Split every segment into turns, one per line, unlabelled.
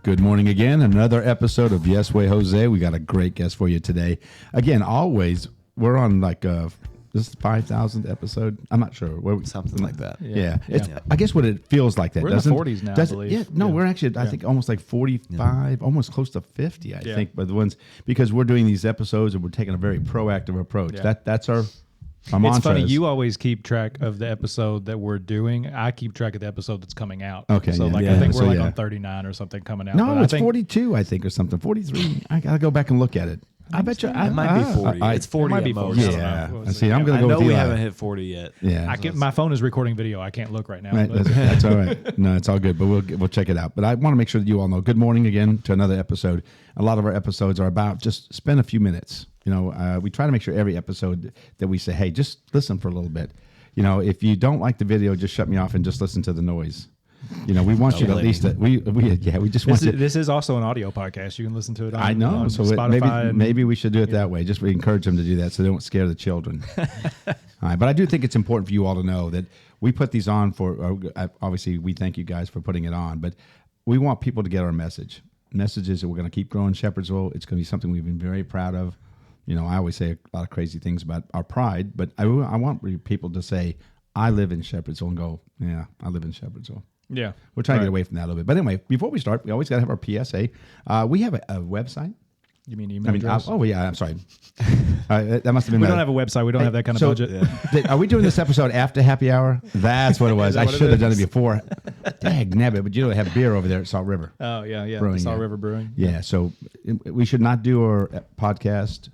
Good morning again. Another episode of Yes Way Jose. We got a great guest for you today. Again, always, we're on like this is 5,000th episode. I'm not sure.
Something like that.
Yeah. I guess what it feels like that.
We're in the 40s now, I believe.
Yeah, no, we're actually, I think, almost like 45, almost close to 50, I think. But the ones, because we're doing these episodes and we're taking a very proactive approach.
Yeah.
That's our
It's
mantra.
funny, you always keep track of the episode that we're doing. I keep track of the episode that's coming out.
Okay,
so
yeah.
I think
So,
we're on 39 or something coming out.
No,
but
it's
I think
42, I think, or something. 43. I got to go back and look at it. I bet you.
It might be 40.
It's 40
at
at
most.
most.
Yeah.
We'll
See,
see.
I'm going
I
to go
know
with
we
Eli.
haven't hit 40 yet.
Yeah.
My phone is recording video. I can't look right now.
Right,
but-
that's all right. No, it's all good, but we'll check it out. But I want to make sure that you all know. Good morning again to another episode. A lot of our episodes are about just spend a few minutes. You know, we try to make sure every episode that we say, hey, just listen for a little bit. You know, if you don't like the video, just shut me off and just listen to the noise. You know, we want you to at least we just want you.
This is also an audio podcast. You can listen to it on,
I know.
on
So
Spotify.
maybe we should do it that way. Just we encourage them to do that so they don't scare the children. All right, but I do think it's important for you all to know that we put these on for. Obviously, we thank you guys for putting it on, but we want people to get our message. Message is that we're going to keep growing Shepherdsville. It's going to be something we've been very proud of. You know, I always say a lot of crazy things about our pride, but I want people to say, I live in Shepherdsville, and go, yeah, I live in Shepherdsville.
Yeah.
We're trying to get away from that a little bit. But anyway, before we start, we always got to have our PSA. We have a website.
You mean email address?
I'm sorry. That must have been.
We don't have a website. We don't have that kind of budget.
Are we doing this episode after happy hour? That's what it was. I
what it
should have done it
is?
before. Dag nabbit, but you know they have beer over there at Salt River.
Oh, yeah.
Brewing,
Salt
yeah.
River Brewing.
Yeah, so we should not do our podcast.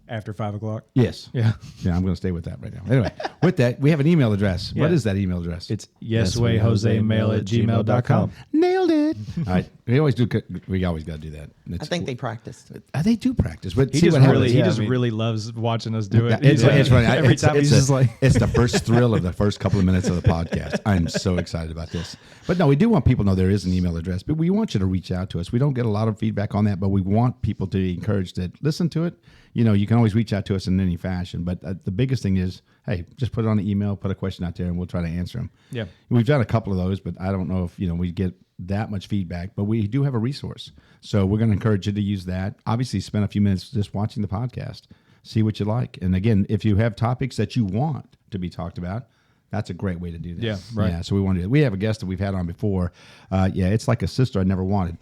After 5 o'clock.
Yes.
Yeah.
Yeah, I'm going to stay with that right now. Anyway, with that, we have an email address. What is that email address?
It's yeswayjosemail@gmail.com.
Nailed it. All right. We always got to do that.
I think they practiced.
They do practice. But
He
see
just
what
really,
happens.
really loves watching us do it.
It's funny.
Every time he's just like,
it's the first thrill of the first couple of minutes of the podcast. I'm so excited about this. But no, we do want people to know there is an email address, but we want you to reach out to us. We don't get a lot of feedback on that, but we want people to be encouraged to listen to it. You know, you can always reach out to us in any fashion, but the biggest thing is, hey, just put it on an email, put a question out there, and we'll try to answer them.
Yeah.
We've done a couple of those, but I don't know if, we get that much feedback, but we do have a resource. So we're going to encourage you to use that. Obviously, spend a few minutes just watching the podcast, see what you like. And again, if you have topics that you want to be talked about, that's a great way to do that.
Yeah, right.
Yeah, so we want to do that. We have a guest that we've had on before. It's like a sister I never wanted.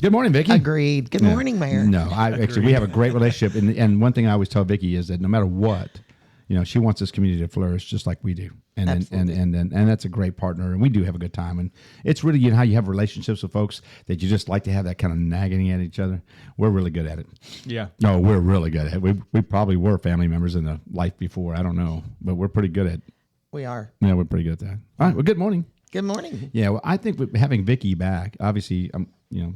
Good morning, Vicki.
Agreed. Good morning, Mayor.
No, actually, we have a great relationship. And one thing I always tell Vicki is that no matter what, she wants this community to flourish just like we do. And that's a great partner. And we do have a good time. And it's really how you have relationships with folks that you just like to have that kind of nagging at each other. We're really good at it.
yeah.
No, we're really good at it. We probably were family members in the life before. I don't know. But we're pretty good at it.
We are.
Yeah, we're pretty good at that. All right. Well, good morning.
Good morning.
Yeah, well, I think with having Vicki back, obviously,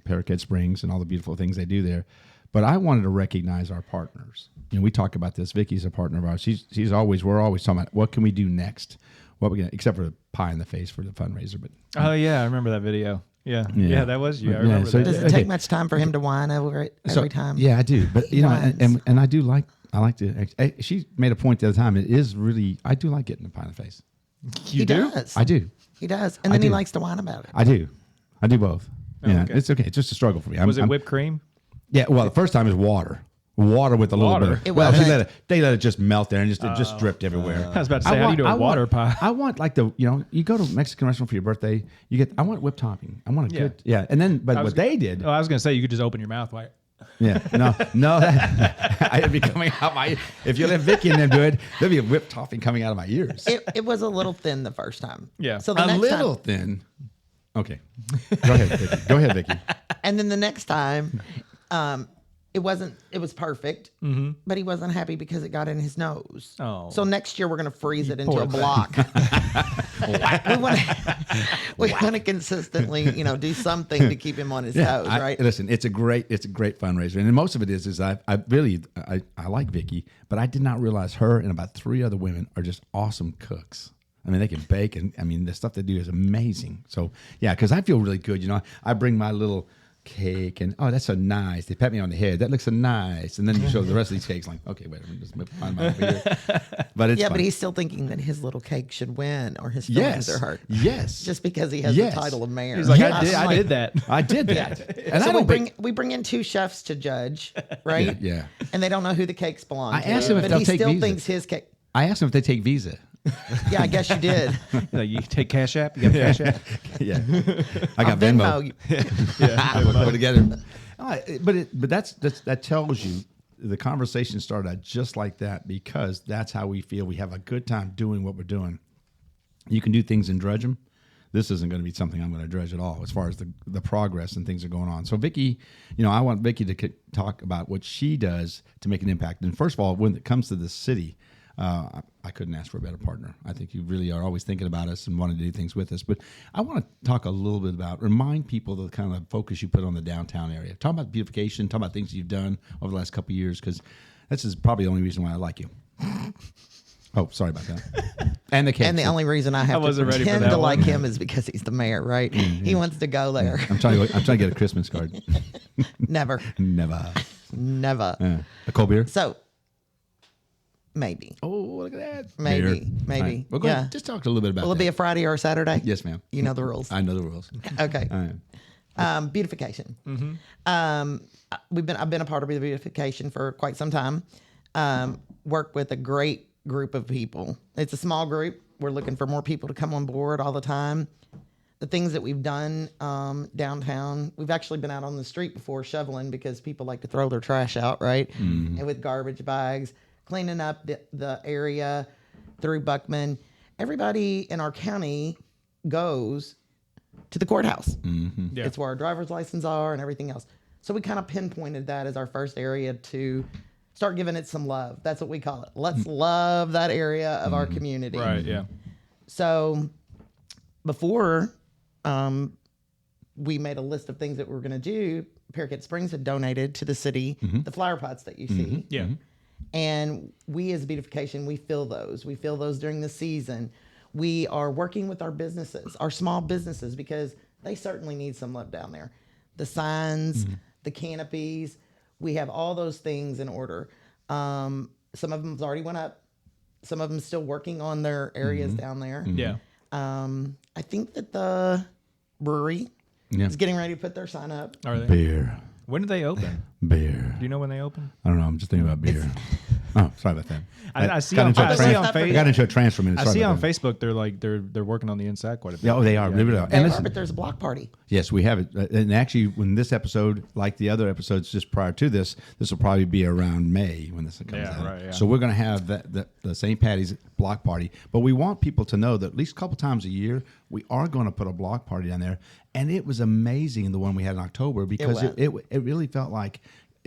Paroquet Springs and all the beautiful things they do there, but I wanted to recognize our partners. We talk about this. Vicki's a partner of ours. We're always talking about what can we do next, except for the pie in the face for the fundraiser. But
Oh, yeah. I remember that video. Yeah, that was you. I remember
so
that.
Does it take much time for him to whine over it every time?
Yeah, I do. But
Whines.
and I do like to. She made a point the other time. It is really I do like getting the pie in the face.
You
he
do?
does.
I do.
He does. And then
do.
he likes to whine about it.
I do both. Yeah,
okay.
it's okay. It's just a struggle for me.
Was it whipped cream?
Yeah, well, the first time is water with a little bit.
It
Well,
wasn't.
they let it just melt there and it just dripped everywhere.
I was about to say, how do you do a water pie?
I want like you go to a Mexican restaurant for your birthday, I want whipped topping. I want a good, and then, but what they did.
Oh, I was going to say, you could just open your mouth like.
Yeah, no, I'd be coming out if you let Vicki and them do it, there'd be a whipped topping coming out of my ears.
It was a little thin the first time.
Yeah.
So the
A
next
little
time,
thin. Okay. Go ahead, Vicki.
and then the next time, it was perfect, but he wasn't happy because it got in his nose.
Oh.
So next year we're going to freeze it into
poor
a block. we want to consistently, do something to keep him on his toes, right?
Listen, it's a great fundraiser, and most of it is I like Vicki, but I did not realize her and about 3 other women are just awesome cooks. I mean, they can bake, and the stuff they do is amazing. So yeah, because I feel really good. I bring my little cake, and oh, that's so nice. They pat me on the head. That looks so nice. And then you show the rest of these cakes, like, okay, wait, let me just find mine over here. But it's
Yeah,
fun.
but he's still thinking that his little cake should win or his feelings are hurt.
Yes.
Just because he has
Yes.
the title of mayor.
He's like,
Yes.
I did that.
I did that. And
So
I don't
we bring in 2 chefs to judge, right?
Yeah.
And they don't know who the cakes belong
I
to.
asked him if
but
they'll
he
take
still
Visa.
thinks his cake.
I asked them if they take Visa.
Yeah, I guess you did.
Like, you take Cash App. You got Cash App.
Yeah. I got
Venmo
Venmo.
you.
Put together. But that tells you the conversation started out just like that, because that's how we feel. We have a good time doing what we're doing. You can do things and dredge them. This isn't going to be something I'm going to dredge at all as far as the progress and things are going on. So Vicki, I want Vicki to talk about what she does to make an impact. And first of all, when it comes to the city, I couldn't ask for a better partner. I think you really are always thinking about us and wanting to do things with us. But I want to talk a little bit about, remind people the kind of focus you put on the downtown area. Talk about beautification, talk about things you've done over the last couple of years, because this is probably the only reason why I like you. Oh, sorry about that. And the cake.
And the only reason I have to
wasn't ready for
pretend
that
to like
one.
him is because he's the mayor, right? He wants to go there.
I'm trying to get a Christmas card.
Never.
Never. A cold beer?
So, maybe.
Oh, look at that.
Maybe.
Beer.
Maybe.
All right. Well, go ahead.
Yeah.
Just talk a little bit about
Will it
that.
be a Friday or a Saturday?
Yes, ma'am.
You know the rules.
I know the rules.
Okay.
All right.
Beautification. I've been a part of beautification for quite some time. Work with a great group of people. It's a small group. We're looking for more people to come on board all the time. The things that we've done downtown, we've actually been out on the street before shoveling, because people like to throw their trash out, right? And with garbage bags, cleaning up the area through Buckman. Everybody in our county goes to the courthouse.
Yeah.
It's where our driver's license are and everything else. So we kind of pinpointed that as our first area to start giving it some love. That's what we call it. Let's love that area of our community.
Right. Yeah.
So before we made a list of things that we were going to do, Paroquet Springs had donated to the city the flower pots that you see.
Yeah.
And we as beautification, we fill those. We fill those during the season. We are working with our businesses, our small businesses, because they certainly need some love down there. The signs, the canopies, we have all those things in order. Some of them's already went up. Some of them still working on their areas down there.
Yeah.
I think that the brewery
Yeah.
is getting ready to put their sign up.
Are they?
Beer.
When did they open?
Beer.
Do you know when they open?
I don't know. I'm just thinking about beer. Oh, sorry about that.
I see
got
on
into a
I see
trans-
on
I
Facebook.
got into a transfer minute.
I
Sorry
see
about
on
that.
Facebook they're working on the inside quite a bit.
Yeah, oh, they are. They really are.
They
And
are,
listen,
but there's a block party.
yes, we have it. And actually, when this episode, like the other episodes just prior to this will probably be around May when this comes
Yeah,
out.
right, yeah.
So we're going to have the St. Patty's block party. But we want people to know that at least a couple times a year, we are going to put a block party down there. And it was amazing, the one we had in October, because it really felt like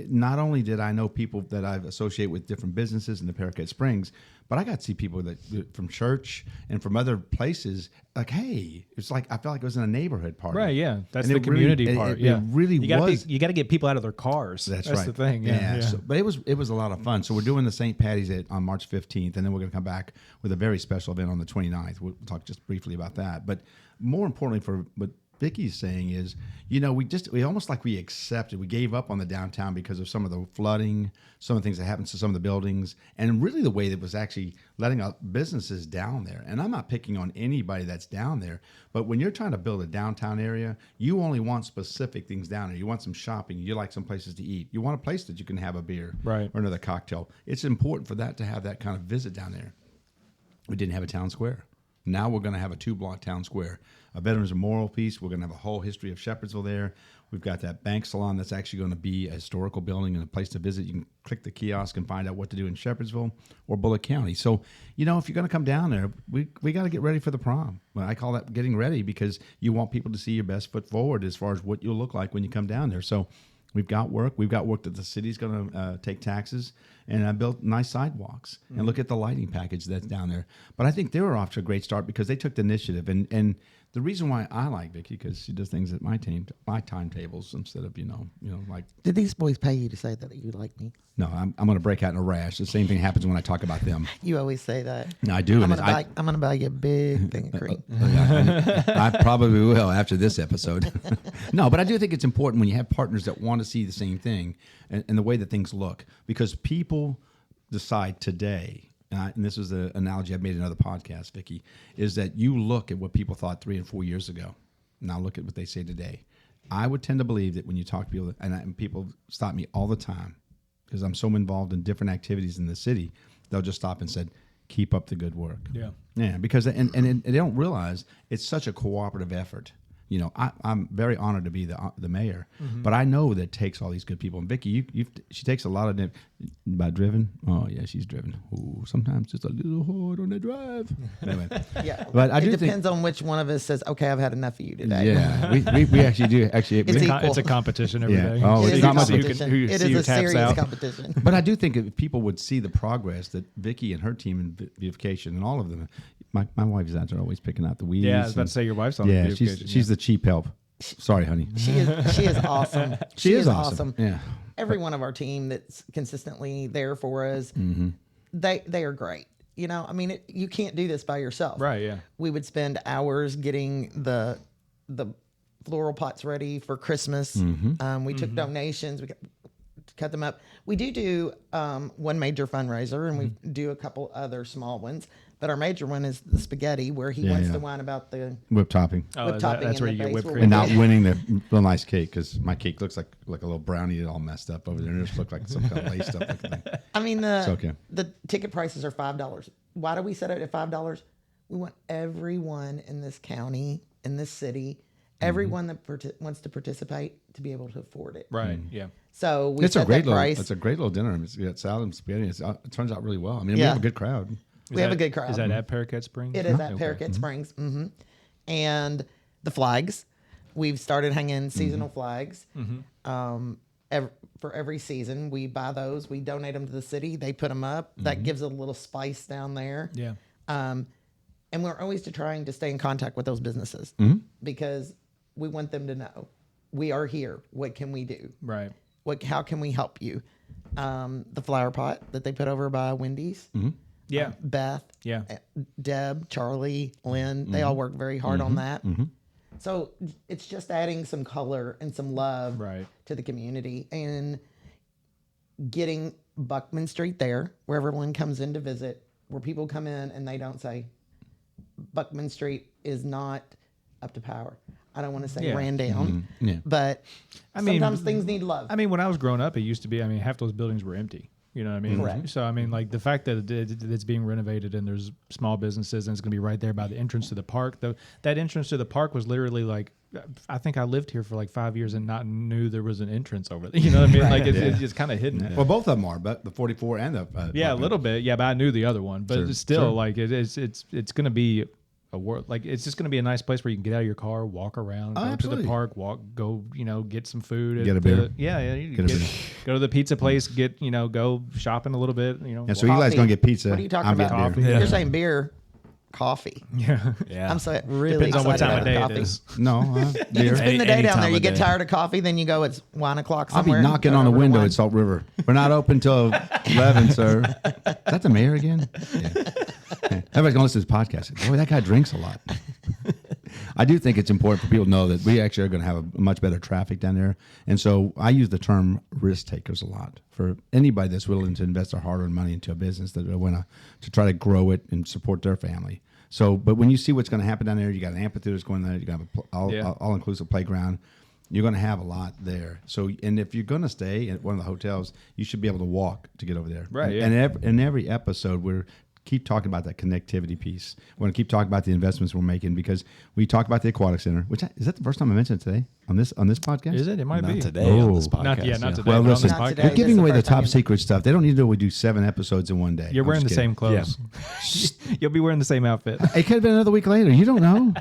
not only did I know people that I associate with different businesses in the Paroquet Springs, but I got to see people that from church and from other places. Like, hey, it's like I felt like it was in a neighborhood party.
Right, yeah, that's
And
the
it really-
community
it-
part.
it
Yeah,
really
you gotta
was.
you got to get people out of their cars.
That's
That's
right.
the thing. Yeah.
So, but it was a lot of fun. So we're doing the St. Patty's on March 15th, and then we're going to come back with a very special event on the 29th. We'll talk just briefly about that. But more importantly, for what Vicki's saying is, we almost like we accepted, we gave up on the downtown because of some of the flooding, some of the things that happened to some of the buildings, and really the way that was actually letting out businesses down there. And I'm not picking on anybody that's down there, but when you're trying to build a downtown area, you only want specific things down there. You want some shopping, you like some places to eat, you want a place that you can have a beer
Right.
or another cocktail. It's important for that to have that kind of visit down there. We didn't have a town square. Now we're going to have a 2-block town square, a Veterans Memorial piece. We're going to have a whole history of Shepherdsville there. We've got that bank salon that's actually going to be a historical building and a place to visit. You can click the kiosk and find out what to do in Shepherdsville or Bullitt County. So, if you're going to come down there, we got to get ready for the prom. Well, I call that getting ready, because you want people to see your best foot forward as far as what you'll look like when you come down there. So we've got work. We've got work that the city's going to take taxes, and I built nice sidewalks. And look at the lighting package that's down there. But I think they were off to a great start because they took the initiative. And the reason why I like Vicki, because she does things at my timetables instead of like.
Did these boys pay you to say that you like me?
No, I'm going to break out in a rash. The same thing happens when I talk about them.
You always say that.
No, I do.
I'm gonna buy you a big thing of cream.
I probably will after this episode. No, but I do think it's important when you have partners that want to see the same thing and the way that things look, because people decide today. And this is the analogy I've made in other podcasts, Vicki, is that you look at what people thought 3 and 4 years ago. Now look at what they say today. I would tend to believe that when you talk to people, and people stop me all the time because I'm so involved in different activities in the city, they'll just stop and said, keep up the good work. Yeah, because and they don't realize it's such a cooperative effort. I'm very honored to be the mayor, but I know that it takes all these good people. And Vicki, she takes a lot of by driven. Oh yeah, she's driven. Ooh, sometimes it's a little hard on the drive. Anyway,
Yeah,
but I do
it depends on which one of us says, "Okay, I've had enough of you today."
Yeah, we actually do. Actually,
It's equal.
It's a competition every day.
Oh,
It
it's
is
not
a
much.
competition. It is a serious competition.
But I do think if people would see the progress that Vicki and her team in beautification and all of them, my wife is out there always picking out the weeds.
Yeah, I was about to say your wife's on the
Yeah,
beautification.
she's the cheap help. Sorry, honey.
She is awesome.
She is awesome. Yeah.
Every one of our team that's consistently there for us, they are great. You can't do this by yourself.
Right, yeah.
We would spend hours getting the floral pots ready for Christmas. We took donations. We cut them up. We do one major fundraiser, and we do a couple other small ones. But our major one is the spaghetti, where he wants to whine about the
Whipped topping.
whipped topping.
that's
in
where
the
you get
base.
whipped
We're
cream.
And not winning the real nice cake, because my cake looks like a little brownie all messed up over there. And it just looked like some kind of laced up looking thing.
I mean,
okay.
the ticket prices are $5. Why do we set it at $5? We want everyone in this county, in this city, everyone that wants to participate to be able to afford it.
Right, yeah.
So we
It's a
set
great
that price.
little. It's a great little dinner. It's got salad and spaghetti. It turns out really well. I mean, we
Yeah.
have a good crowd.
We have a good crowd.
Is that at Paroquet Springs?
It is at Paroquet Springs. And the flags, we've started hanging seasonal flags. For every season, we buy those. We donate them to the city. They put them up. That gives a little spice down there.
Yeah.
And we're always trying to stay in contact with those businesses because we want them to know we are here. What can we do?
Right.
How can we help you? The flower pot that they put over by Wendy's.
Yeah.
Beth,
Yeah.
Deb, Charlie, Lynn, they all work very hard on that. So it's just adding some color and some love
Right.
to the community and getting Buckman Street there, where everyone comes in to visit, where people come in and they don't say, Buckman Street is not up to power. I don't want to say
Yeah.
ran down,
Yeah.
but
I mean,
sometimes things need love.
I mean, when I was growing up, it used to be, half those buildings were empty. You know what I mean?
Correct.
So, like the fact that it's being renovated and there's small businesses and it's going to be right there by the entrance to the park. That entrance to the park was literally like, I think I lived here for like 5 years and not knew there was an entrance over there. You know what I mean? Like it's just kind of hidden.
Well, both of them are, but the 44 and the
Yeah, a little bit. Yeah, but I knew the other one. But
Sure,
it's still
sure.
like it's going to be a world. Like it's just going to be a nice place where you can get out of your car, walk around, go to
absolutely.
the park, go, get some food.
Get a
at
beer.
the- yeah. You
Get a beer.
go to the pizza place, go shopping a little bit.
Yeah, so you guys
Coffee.
gonna get pizza?
What are you talking
I'm
about?
getting
Coffee.
beer.
You're saying beer, coffee.
Yeah.
Yeah.
I'm so really
Depends on what
excited
time of
about
day
coffee.
it is.
No,
You
beer.
can spend the day
Any
down there.
time
You
of
get
day.
tired of coffee, then you go. It's 1 o'clock
I'll be
somewhere.
knocking
Go
on the
over to
window
wine.
at Salt River. We're not open till 11, sir. Is that the mayor again? Yeah. Everybody's gonna listen to this podcast. Boy, that guy drinks a lot. I do think it's important for people to know that we actually are going to have a much better traffic down there. And so I use the term risk takers a lot for anybody that's willing to invest their hard-earned money into a business that they want to try to grow it and support their family. So, but when you see what's going to happen down there, you got an amphitheater that's going there, you got an all-inclusive playground. You're going to have a lot there. So, and if you're going to stay at one of the hotels, you should be able to walk to get over there.
Right,
And,
yeah.
in every episode, we're keep talking about that connectivity piece. We want to keep talking about the investments we're making because we talk about the aquatic center. Is that the first time I mentioned it today on this podcast?
Is it? It might
Not
be
today on this
Oh.
podcast.
Not today.
Well,
but
listen,
on
Not
this
today.
They're
podcast.
giving
This is
away
the
the
first time
top
you-
secret stuff. They don't need to know we do 7 episodes in one day.
You're
I'm
wearing the
just
same
kidding.
clothes. You'll be wearing the same outfit.
It could have been another week later. You don't know.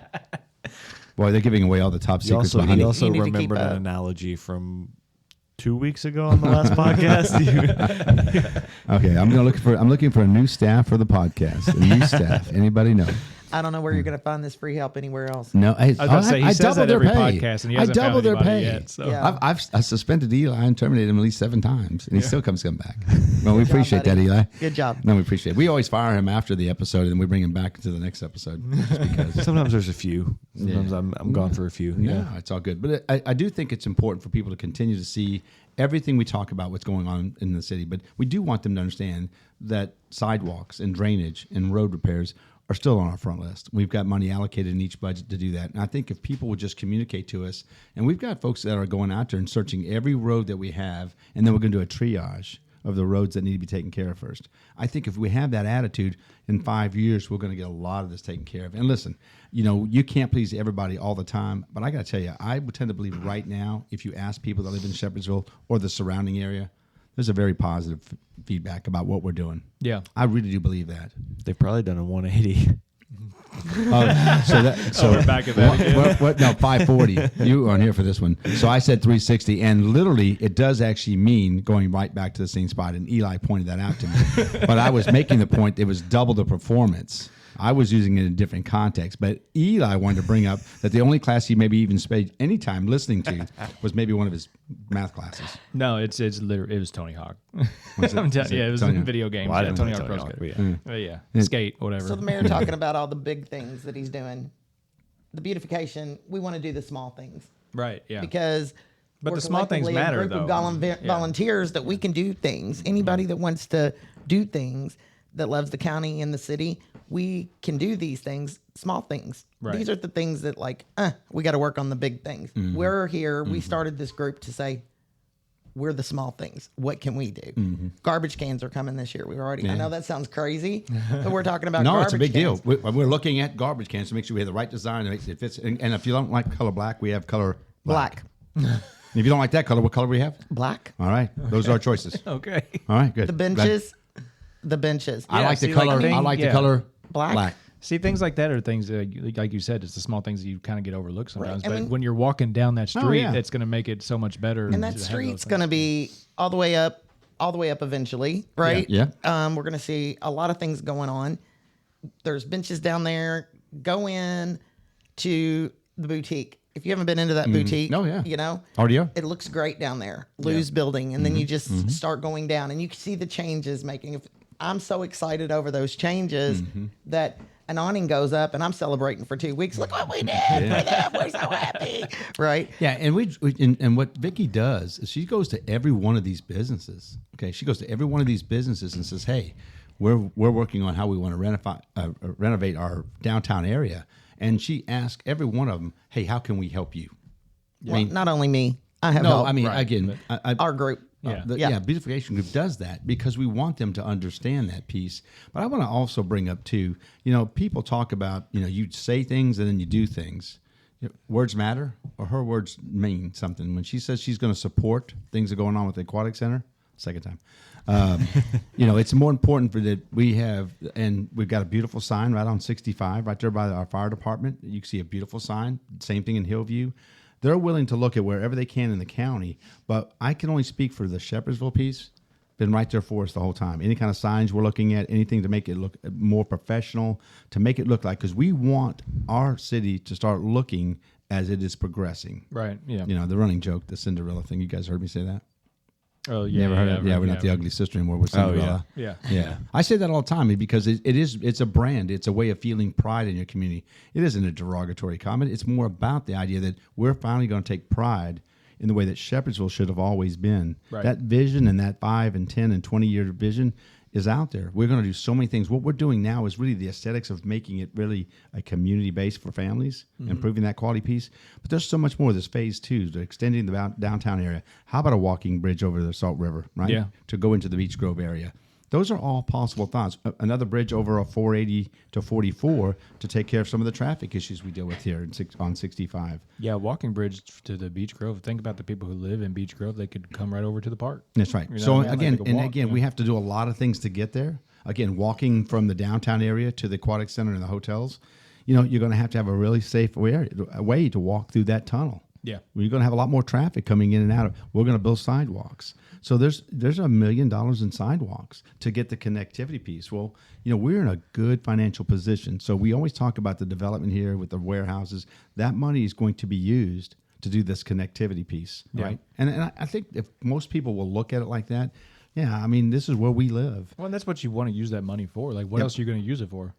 Boy, they're giving away all the top
You
secrets
also,
behind
you
it.
also
You need to keep
remembered an
up.
analogy from 2 weeks ago on the last podcast.
Okay, I'm looking for a new staff for the podcast. A new staff. Anybody know?
I don't know where you're going to find this free help anywhere else.
No,
I was about to say, he says that every podcast, and he hasn't found anybody yet. So.
Yeah.
I've suspended Eli and terminated him at least 7 times, and he still comes back. Well, we appreciate that, Eli.
Good job.
No, we appreciate it. We always fire him after the episode, and then we bring him back to the next episode. Just because.
Sometimes there's a few. Sometimes I'm gone for a few.
Yeah, it's all good. But I do think it's important for people to continue to see everything we talk about, what's going on in the city. But we do want them to understand that sidewalks and drainage and road repairs are still on our front list. We've got money allocated in each budget to do that. And I think if people would just communicate to us, and we've got folks that are going out there and searching every road that we have, and then we're going to do a triage of the roads that need to be taken care of first. I think if we have that attitude, in 5 years, we're going to get a lot of this taken care of. And listen, you can't please everybody all the time, but I got to tell you, I would tend to believe right now, if you ask people that live in Shepherdsville or the surrounding area, there's a very positive feedback about what we're doing.
Yeah.
I really do believe that.
They've probably done a 180.
So
we're back at that again.
No, 540. You weren't here for this one. So I said 360, and literally it does actually mean going right back to the same spot, and Eli pointed that out to me. But I was making the point it was double the performance. I was using it in a different context, but Eli wanted to bring up that the only class he maybe even spent any time listening to was maybe one of his math classes.
No, it's literally it was Tony Hawk.
Was it?
It was a video game.
Well, I didn't
Tony
know
Hawk Pro
Tony Hawk,
Skater.
but yeah.
Yeah, skate, whatever.
So the mayor talking about all the big things that he's doing. The beautification, we want to do the small things.
Right, yeah.
Because
But
we're
the small things
collectively
matter,
a group
though.
of volunteers that we can do things. Anybody that wants to do things, that loves the county and the city, we can do these things, small things.
Right.
These are the things that we got to work on the big things. We're here. We started this group to say, we're the small things. What can we do? Garbage cans are coming this year. We've already. I know that sounds crazy, but we're talking about.
No,
garbage
it's a big
cans.
deal. We're looking at garbage cans to make sure we have the right design that makes it fits. And if you don't like color black, we have color black. If you don't like that color, what color we have?
Black.
All right, those are our choices.
Okay.
All right, good.
The benches. The benches.
I like the
see,
color.
like,
I like the
yeah.
color
Black.
See, things like that are things like you said, it's the small things that you kind of get overlooked sometimes.
Right. I
But
mean-
when you're walking down that street,
yeah.
it's going to make it so much better.
And that street's going to be all the way up eventually, right?
Yeah.
We're going to see a lot of things going on. There's benches down there. Go in to the boutique. If you haven't been into that boutique,
Oh, yeah.
you know,
RDO.
it looks great down there. Lou's building. And then you just start going down and you can see the changes making. I'm so excited over those changes that an awning goes up and I'm celebrating for 2 weeks. Look what we did for them. We're so happy. Right.
Yeah, and what Vicki does is she goes to every one of these businesses. Okay, she goes to every one of these businesses and says, "Hey, we're working on how we want to renovate our downtown area," and she asks every one of them, "Hey, how can we help you?"
Well, not only me. I have
No,
help.
I mean
Right.
again,
Our group.
Yeah.
beautification group does that because we want them to understand that piece. But I want to also bring up too, people talk about, you say things and then you do things. Words matter, or her words mean something. When she says she's going to support things that are going on with the aquatic center, second time, it's more important for that we have, and we've got a beautiful sign right on 65, right there by our fire department. You can see a beautiful sign. Same thing in Hillview. They're willing to look at wherever they can in the county, but I can only speak for the Shepherdsville piece. Been right there for us the whole time. Any kind of signs we're looking at, anything to make it look more professional, to make it look like, because we want our city to start looking as it is progressing.
Right. Yeah.
The running joke, the Cinderella thing. You guys heard me say that?
Oh, yeah.
Never heard it? Yeah, we're not the ugly sister anymore. We're Cinderella.
Yeah.
Yeah, I say that all the time because it's a brand. It's a way of feeling pride in your community. It isn't a derogatory comment. It's more about the idea that we're finally going to take pride in the way that Shepherdsville should have always been.
Right.
That vision and that 5 and 10 and 20-year vision is out there. We're going to do so many things. What we're doing now is really the aesthetics of making it really a community base for families, improving that quality piece. But there's so much more. There's phase 2, the extending the downtown area. How about a walking bridge over the Salt River, right?
Yeah.
To go into the Beach Grove area. Those are all possible thoughts. Another bridge over a 480 to 44 to take care of some of the traffic issues we deal with here on 65.
Yeah, walking bridge to the Beach Grove. Think about the people who live in Beach Grove. They could come right over to the park.
That's right.
You know
So
what I mean? Like they could walk,
we have to do a lot of things to get there. Again, walking from the downtown area to the aquatic center and the hotels, you're going to have a really safe way to walk through that tunnel.
Yeah.
We're going to have a lot more traffic coming in and out. We're going to build sidewalks. So there's $1 million in sidewalks to get the connectivity piece. Well, we're in a good financial position. So we always talk about the development here with the warehouses. That money is going to be used to do this connectivity piece, right? And I think if most people will look at it like that, this is where we live.
Well, and that's what you want to use that money for. Like, what else are you going to use it for?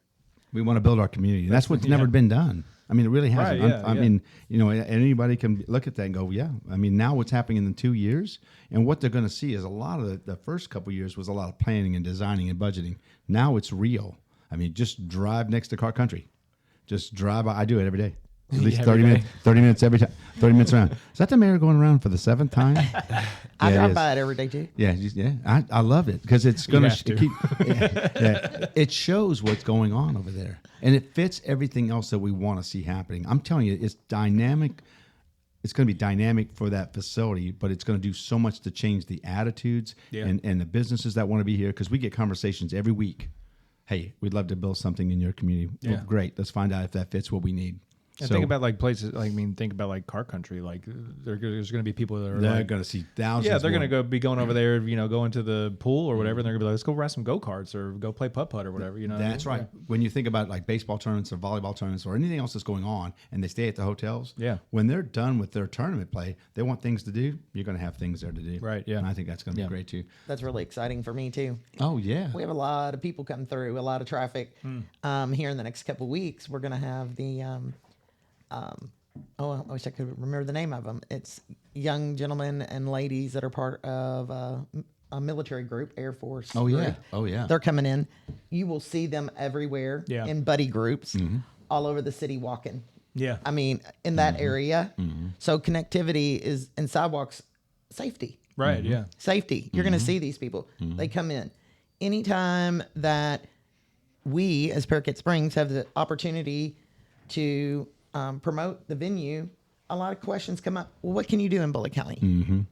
We want to build our community. That's what's never been done. I mean, it really hasn't.
Right,
I mean, anybody can look at that and go, yeah. I mean, now what's happening in the 2 years and what they're going to see is a lot of the first couple of years was a lot of planning and designing and budgeting. Now it's real. I mean, just drive next to Car Country. Just drive. I do it every day. At least 30 minutes. 30 minutes every time. 30 minutes around. Is that the mayor going around for the 7th time?
I drive by it every day too.
Yeah, I love it because it's going to keep. It shows what's going on over there, and it fits everything else that we want to see happening. I'm telling you, it's dynamic. It's going to be dynamic for that facility, but it's going to do so much to change the attitudes and the businesses that want to be here because we get conversations every week. Hey, we'd love to build something in your community.
Yeah.
Well, great. Let's find out if that fits what we need.
And think about like places. Think about like Car Country. Like there's going to be people that are
they're going to see thousands.
Yeah, they're
more.
going to be going over there. Going to the pool or whatever. And they're going to be like, let's go ride some go-karts or go play putt-putt or whatever.
That's right. Yeah. When you think about like baseball tournaments or volleyball tournaments or anything else that's going on, and they stay at the hotels.
Yeah.
When they're done with their tournament play, they want things to do. You're going to have things there to do.
Right. Yeah.
And I think that's going to be great too.
That's really exciting for me too.
Oh yeah.
We have a lot of people come through, a lot of traffic. Here in the next couple of weeks, we're going to have the. I wish I could remember the name of them. It's young gentlemen and ladies that are part of a military group, Air Force.
Oh yeah.
group.
Oh yeah.
They're coming in. You will see them everywhere in buddy groups all over the city walking.
Yeah.
I mean, in that area. So connectivity is and sidewalks, safety.
Right. Yeah.
Safety. You're going to see these people. They come in. Anytime that we, as Paroquet Springs, have the opportunity to promote the venue, a lot of questions come up. Well, what can you do in Bullitt County?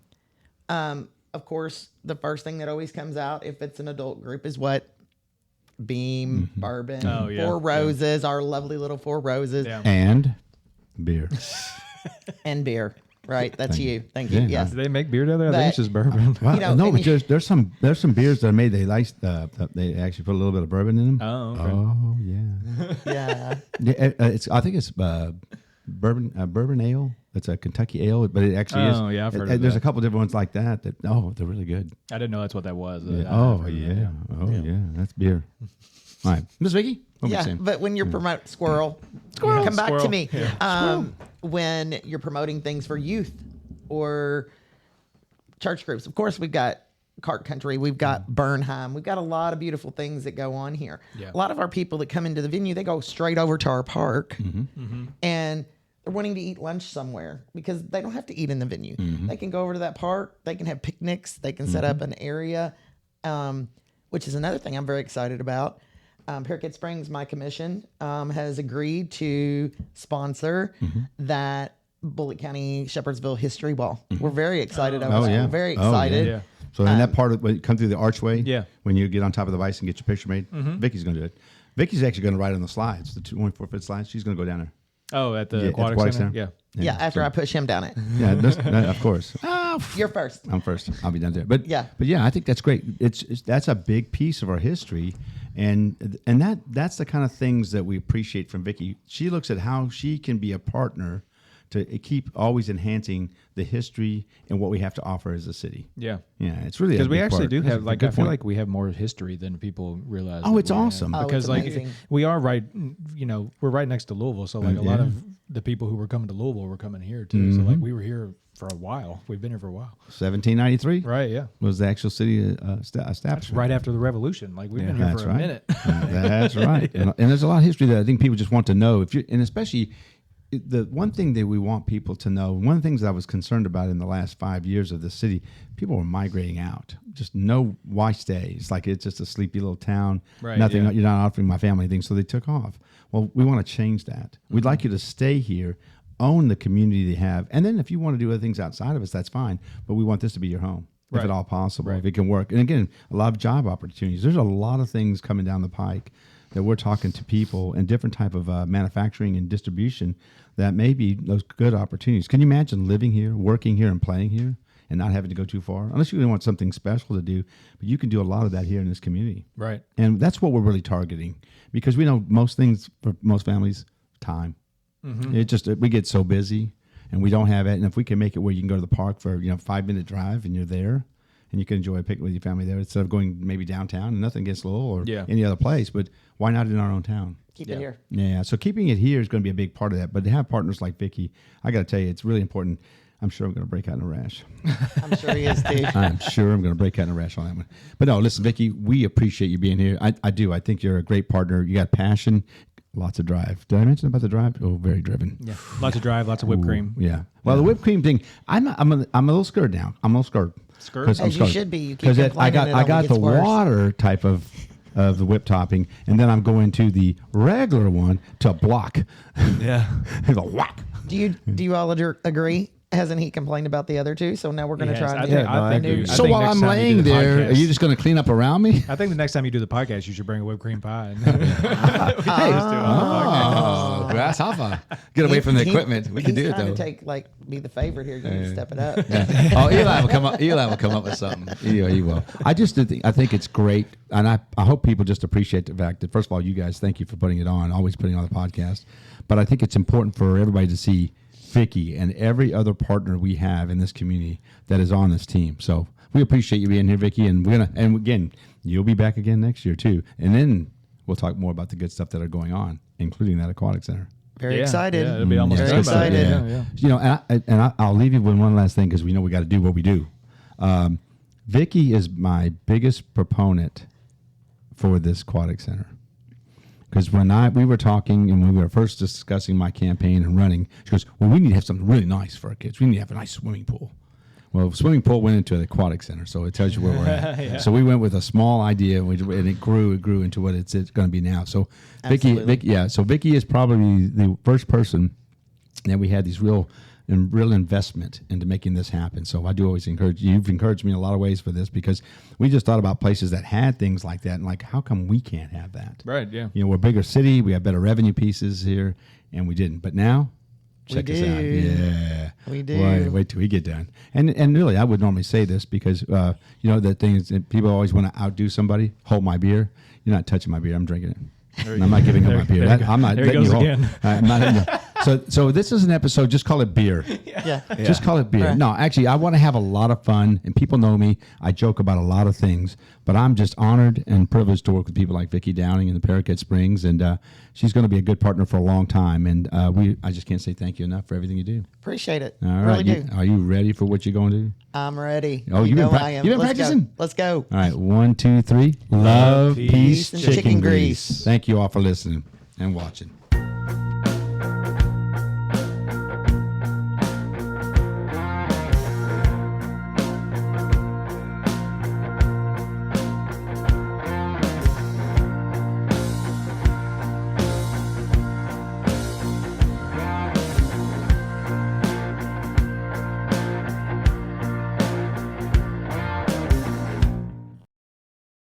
Of course, the first thing that always comes out, if it's an adult group, is what? Beam, bourbon, Four Roses, our lovely little Four Roses.
Yeah.
And beer.
And beer. Right, that's you. Thank you.
Yeah.
Yes.
Do they make beer down there? I think it's just bourbon.
Well, no, but there's some beers that are made. They they actually put a little bit of bourbon in them.
Oh, okay.
Oh yeah.
Yeah.
I think it's bourbon ale. It's a Kentucky ale, but it actually is.
Oh yeah, I've heard of
There's
that.
a couple different ones like that. They're really good.
I didn't know that's what that was.
Yeah.
I've heard of that,
Yeah, that's beer. All right, Miss Vicki. What were you
Yeah,
saying?
but when you're promoting squirrel, come back to
Squirrel.
me.
Yeah.
When you're promoting things for youth or church groups, of course we've got Cart Country, we've got Bernheim, we've got a lot of beautiful things that go on here.
Yeah.
A lot of our people that come into the venue, they go straight over to our park, and they're wanting to eat lunch somewhere because they don't have to eat in the venue. They can go over to that park, they can have picnics, they can set up an area, which is another thing I'm very excited about. Paroquet Springs, my commission, has agreed to sponsor that Bullitt County Shepherdsville History Wall. We're very excited over that.
yeah.
We're very
Oh, yeah.
excited.
Yeah.
So in that part of when you come through the archway,
Yeah.
when you get on top of the vise and get your picture made, Vicki's going to do it. Vicki's actually going to ride on the slides, the 24-foot slides. She's going to go down there.
Oh, at the
Yeah,
aquatic center. Yeah.
Yeah, after I push him down it.
Yeah, of course.
You're first.
I'm first. I'll be done there. But
Yeah.
I think that's great. That's a big piece of our history, and that's the kind of things that we appreciate from Vicki. She looks at how she can be a partner to keep always enhancing the history and what we have to offer as a city.
Yeah.
Yeah, it's really
Because we
big
actually
part.
do
That's
have,
a
like,
good
I feel
point.
like we have more history than people realize.
Oh,
that
it's
we have.
awesome.
Oh,
Because,
it's
like,
amazing.
we are right, we're right next to Louisville. So, like, a lot
Yeah.
of the people who were coming to Louisville were coming here, too. So, like, we were here for a while. We've been here for a while.
1793
Right, yeah.
was the actual city establishment.
Right after the revolution. Like, we've been here
that's
for a
right.
minute.
That's right. And there's a lot of history that I think people just want to know. And especially the one thing that we want people to know, one of the things that I was concerned about in the last 5 years of the city, people were migrating out. Just why stay? It's like it's just a sleepy little town.
Right,
Nothing.
yeah.
You're not offering my family anything, so they took off. Well, we want to change that. We'd like you to stay here, own the community they have, and then if you want to do other things outside of us, that's fine. But we want this to be your home, if
Right.
at all possible,
Right.
if it can work. And again, a lot of job opportunities. There's a lot of things coming down the pike that we're talking to people and different type of manufacturing and distribution that may be those good opportunities. Can you imagine living here, working here, and playing here, and not having to go too far? Unless you really want something special to do, but you can do a lot of that here in this community.
Right.
And that's what we're really targeting, because we know most things for most families, time. It just, we get so busy and we don't have it. And if we can make it where you can go to the park for 5-minute drive and you're there, and you can enjoy a picnic with your family there instead of going maybe downtown, and nothing against Lowell or any other place, but why not in our own town?
Keep it here.
Yeah, so keeping it here is going to be a big part of that. But to have partners like Vicki, I got to tell you, it's really important. I'm sure I'm going to break out in a rash.
I'm sure he is too.
I'm sure I'm going to break out in a rash on that one. But no, listen, Vicki, we appreciate you being here. I do. I think you're a great partner. You got passion, lots of drive. Did I mention about the drive? Oh, very driven.
Yeah, lots of drive, lots of whipped cream.
Yeah. Well, the whipped cream thing, I'm a little scared now. I'm a little scared.
Scared?
As you should be. You keep
Because
complaining,
I got the water type of the whip topping, and then I'm going to the regular one to block.
Yeah.
The whack.
Do you all agree? Hasn't he complained about the other two? So now we're going to try and do
I think
So while I'm laying there, are you just going to clean up around me?
I think the next time you do the podcast, you should bring a whipped cream pie. And
Oh, grasshopper. Get away from the equipment. We can do it, though.
He's trying to be the favorite here. You need to step it up.
Oh, Eli will come up. Eli will come up with something.
Yeah, he will. I think it's great, and I hope people just appreciate the fact that, first of all, you guys, thank you for putting it on, always putting on the podcast. But I think it's important for everybody to see Vicki and every other partner we have in this community that is on this team. So we appreciate you being here, Vicki, and again, you'll be back again next year too. And then we'll talk more about the good stuff that are going on, including that aquatic center.
Very excited.
Yeah, it'll be almost
Very
done by
excited.
then. Yeah.
And I'll leave you with one last thing, because we know we got to do what we do. Vicki is my biggest proponent for this aquatic center. Because when we were talking and when we were first discussing my campaign and running, she goes, well, we need to have something really nice for our kids. We need to have a nice swimming pool. Well, swimming pool went into the aquatic center, so it tells you where we're at.
Yeah.
So we went with a small idea, and it grew into what it's going to be now. So Vicki is probably the first person that we had these real investment into making this happen. So I do always encourage you. You've encouraged me in a lot of ways for this, because we just thought about places that had things like that, and like, how come we can't have that?
Right, yeah.
We're a bigger city, we have better revenue pieces here, and we didn't. But now, check us out. Yeah.
We do.
Wait till we get done. And really, I would normally say this because, the thing is, that people always want to outdo somebody. Hold my beer. You're not touching my beer. I'm drinking it. And I'm not giving up my beer. I'm not letting you hold. I'm not letting you. So this is an episode. Just call it beer.
Yeah.
Just call it beer.
Right.
No, actually, I want to have a lot of fun, and people know me. I joke about a lot of things, but I'm just honored and privileged to work with people like Vicki Downing in the Paroquet Springs, and she's going to be a good partner for a long time. And I just can't say thank you enough for everything you do.
Appreciate it.
All right,
Really do.
are you ready for what you're going to do?
I'm ready.
Oh, you've been
I am.
you've been
Let's
practicing?
Go. Let's go.
All right, 1, 2, 3. Love, peace,
and
chicken
chicken
grease.
grease.
Thank you all for listening and watching.